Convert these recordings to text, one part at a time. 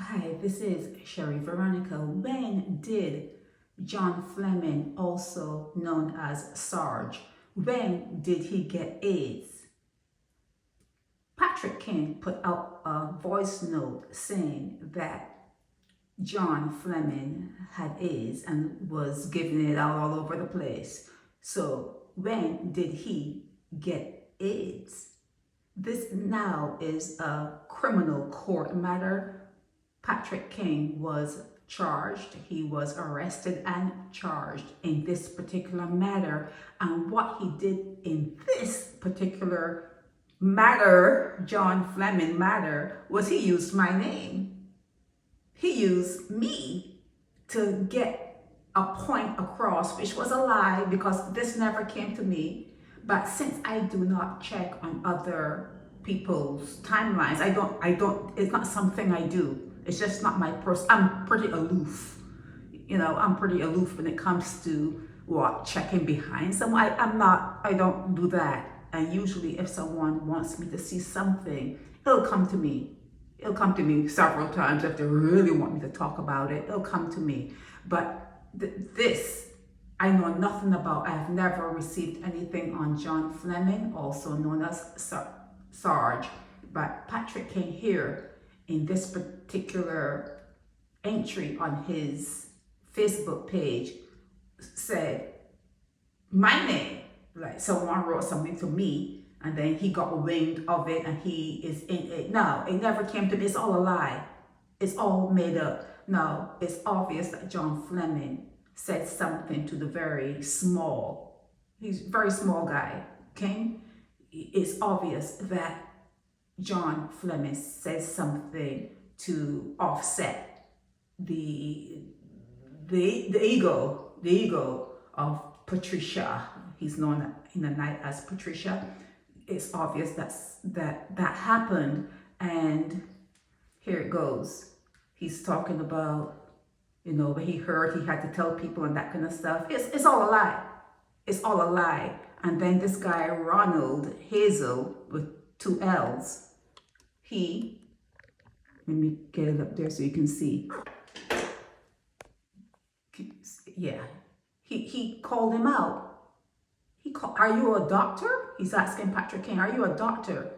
Hi, this is Sherry Veronica. When did John Fleming, also known as Sarge, when did he get AIDS? Patrick King put out a voice note saying that John Fleming had AIDS and was giving it out all over the place. So when did he get AIDS? This now is a criminal court matter. Patrick King was charged. He was arrested and charged in this particular matter. And what he did in this particular matter, John Fleming matter, was he used my name. He used me to get a point across, which was a lie because this never came to me. But since I do not check on other people's timelines, it's not something I do. It's just not my person. I'm pretty aloof. I'm pretty aloof when it comes to checking behind someone. I don't do that. And usually if someone wants me to see something, it'll come to me. It'll come to me several times. If they really want me to talk about it, it'll come to me. But this, I know nothing about. I've never received anything on John Fleming, also known as Sarge. But Patrick King here, in this particular entry on his Facebook page, said my name, like someone wrote something to me and then he got wind of it and he is in it. No, it never came to me. It's all a lie. It's all made up. No, it's obvious that John Fleming said something to the he's a very small guy, King. It's obvious that John Fleming says something to offset the ego of Patricia. He's known in the night as Patricia. It's obvious that happened, and here it goes. He's talking about, when he heard he had to tell people and that kind of stuff. It's all a lie. It's all a lie. And then this guy, Ronald Hazel, with 2 L's, let me get it up there so you can see. Yeah, he called him out. Are you a doctor? He's asking Patrick King, are you a doctor?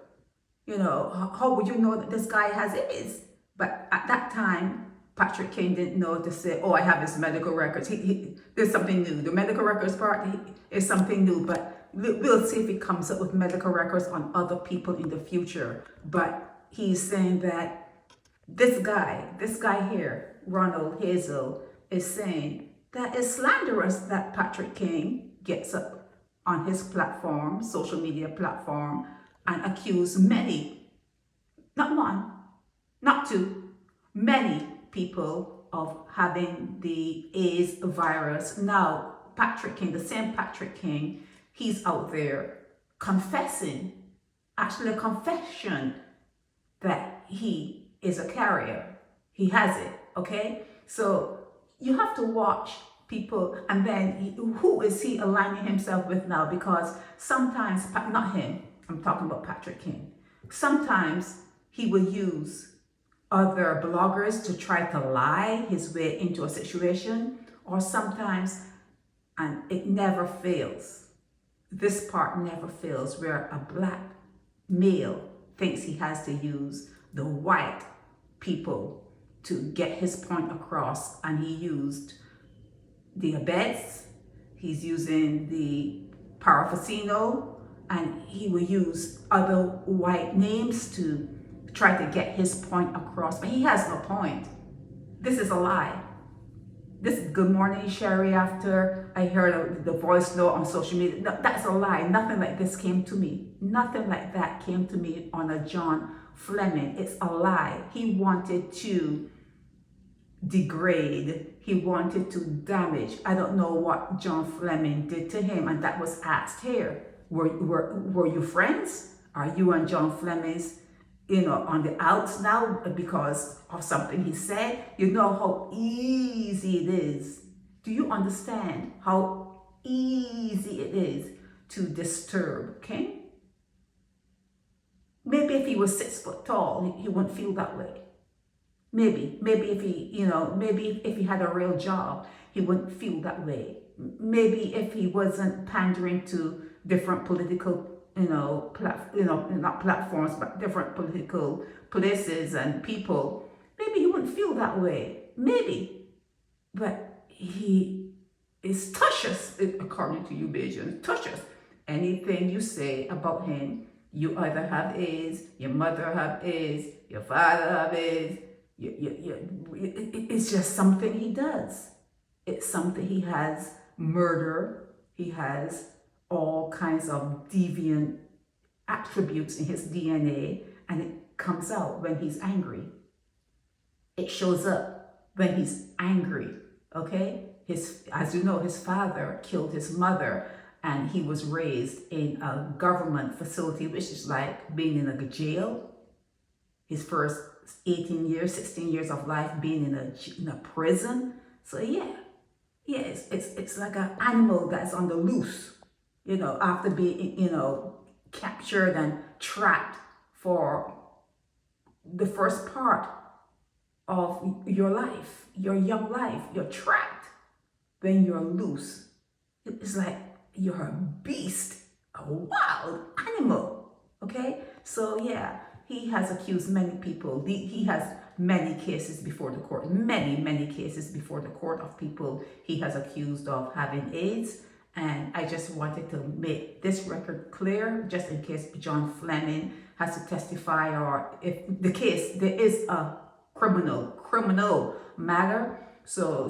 How would you know that this guy has AIDS? But at that time, Patrick King didn't know to say, oh, I have his medical records. There's something new. The medical records part is something new, but we'll see if he comes up with medical records on other people in the future. But he's saying that this guy here, Ronald Hazel, is saying that it's slanderous that Patrick King gets up on his platform, social media platform, and accuse many, not one, not two, many people of having the AIDS virus. Now, Patrick King, the same Patrick King, he's out there confessing, actually a confession that he is a carrier. He has it, okay? So you have to watch people, and then who is he aligning himself with now? Because sometimes, not him, I'm talking about Patrick King. Sometimes he will use other bloggers to try to lie his way into a situation, or sometimes, and it never fails. This part never fails, where a black male thinks he has to use the white people to get his point across, and he used the abets, he's using the parafasino, and he will use other white names to try to get his point across, but he has no point. This is a lie. This is Good Morning Sherry after I heard the voice note on social media. No, that's a lie. Nothing like this came to me. Nothing like that came to me on a John Fleming. It's a lie. He wanted to degrade. He wanted to damage. I don't know what John Fleming did to him, and that was asked here. Were you friends? Are you and John Fleming's on the outs now because of something he said? You know how easy it is. Do you understand how easy it is to disturb King? Maybe if he was 6 foot tall, he wouldn't feel that way. Maybe if he, maybe if he had a real job, he wouldn't feel that way. Maybe if he wasn't pandering to different political, not platforms, but different political places and people, maybe he wouldn't feel that way. Maybe. But he is touches, according to you, Bayesians, touches. Anything you say about him, you either have AIDS, your mother have AIDS, your father have AIDS. It's just something he does. It's something he has murder. He has all kinds of deviant attributes in his DNA, and it comes out when he's angry. It shows up when he's angry, okay? As you know, his father killed his mother, and he was raised in a government facility, which is like being in a jail. His first 16 years of life being in a prison. So it's like an animal that's on the loose, after being, captured and trapped for the first part of your life, your young life. You're trapped. When you're loose, it's like you're a beast, a wild animal, okay? So he has accused many people. He has many cases before the court, many cases before the court of people he has accused of having AIDS. And I just wanted to make this record clear, just in case John Fleming has to testify, or if the case, there is a criminal matter. So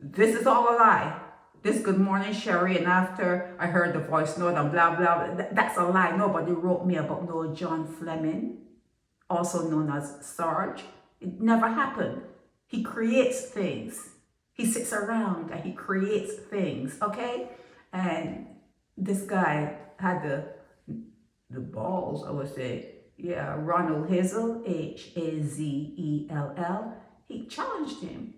this is all a lie. This good morning, Sherry, and after I heard the voice note and blah, blah, that's a lie. Nobody wrote me about no John Fleming, also known as Sarge. It never happened. He creates things. He sits around and he creates things, okay? And this guy had the balls, I would say. Yeah, Ronald Hazel, Hazell. He challenged him.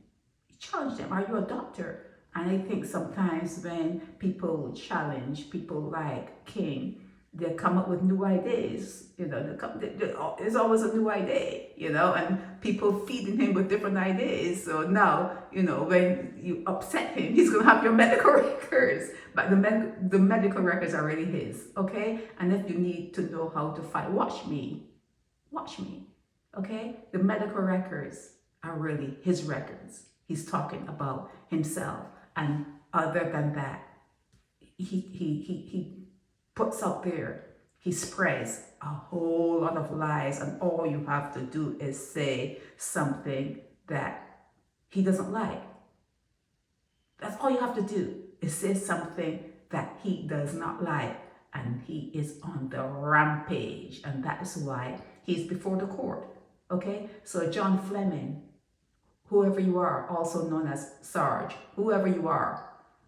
Are you a doctor? And I think sometimes when people challenge people like King, they come up with new ideas. There's always a new idea, and people feeding him with different ideas. So now, when you upset him, he's going to have your medical records. But the medical records are really his, okay? And if you need to know how to fight, watch me, okay? The medical records are really his records. He's talking about himself. And other than that, he puts out there, he spreads a whole lot of lies, and all you have to do is say something that he doesn't like. That's all you have to do, is say something that he does not like, and he is on the rampage, and that is why he's before the court, okay? So John Fleming, whoever you are, also known as Sarge, whoever you are,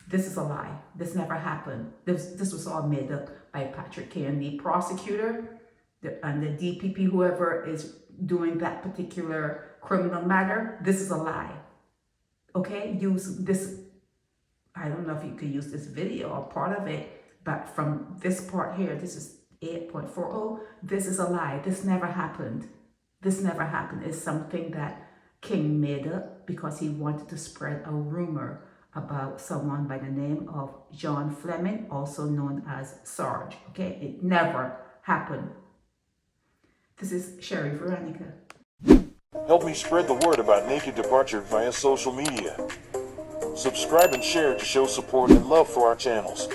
this is a lie. This never happened. This was all made up by Patrick King, the prosecutor, and the DPP, whoever is doing that particular criminal matter. This is a lie. Okay? Use this. I don't know if you could use this video or part of it, but from this part here, this is 8.40. This is a lie. This never happened. This never happened. It's something that King made up because he wanted to spread a rumor about someone by the name of John Fleming, also known as Sarge. Okay, it never happened. This is Sherry Veronica. Help me spread the word about Naked Departure via social media. Subscribe and share to show support and love for our channels.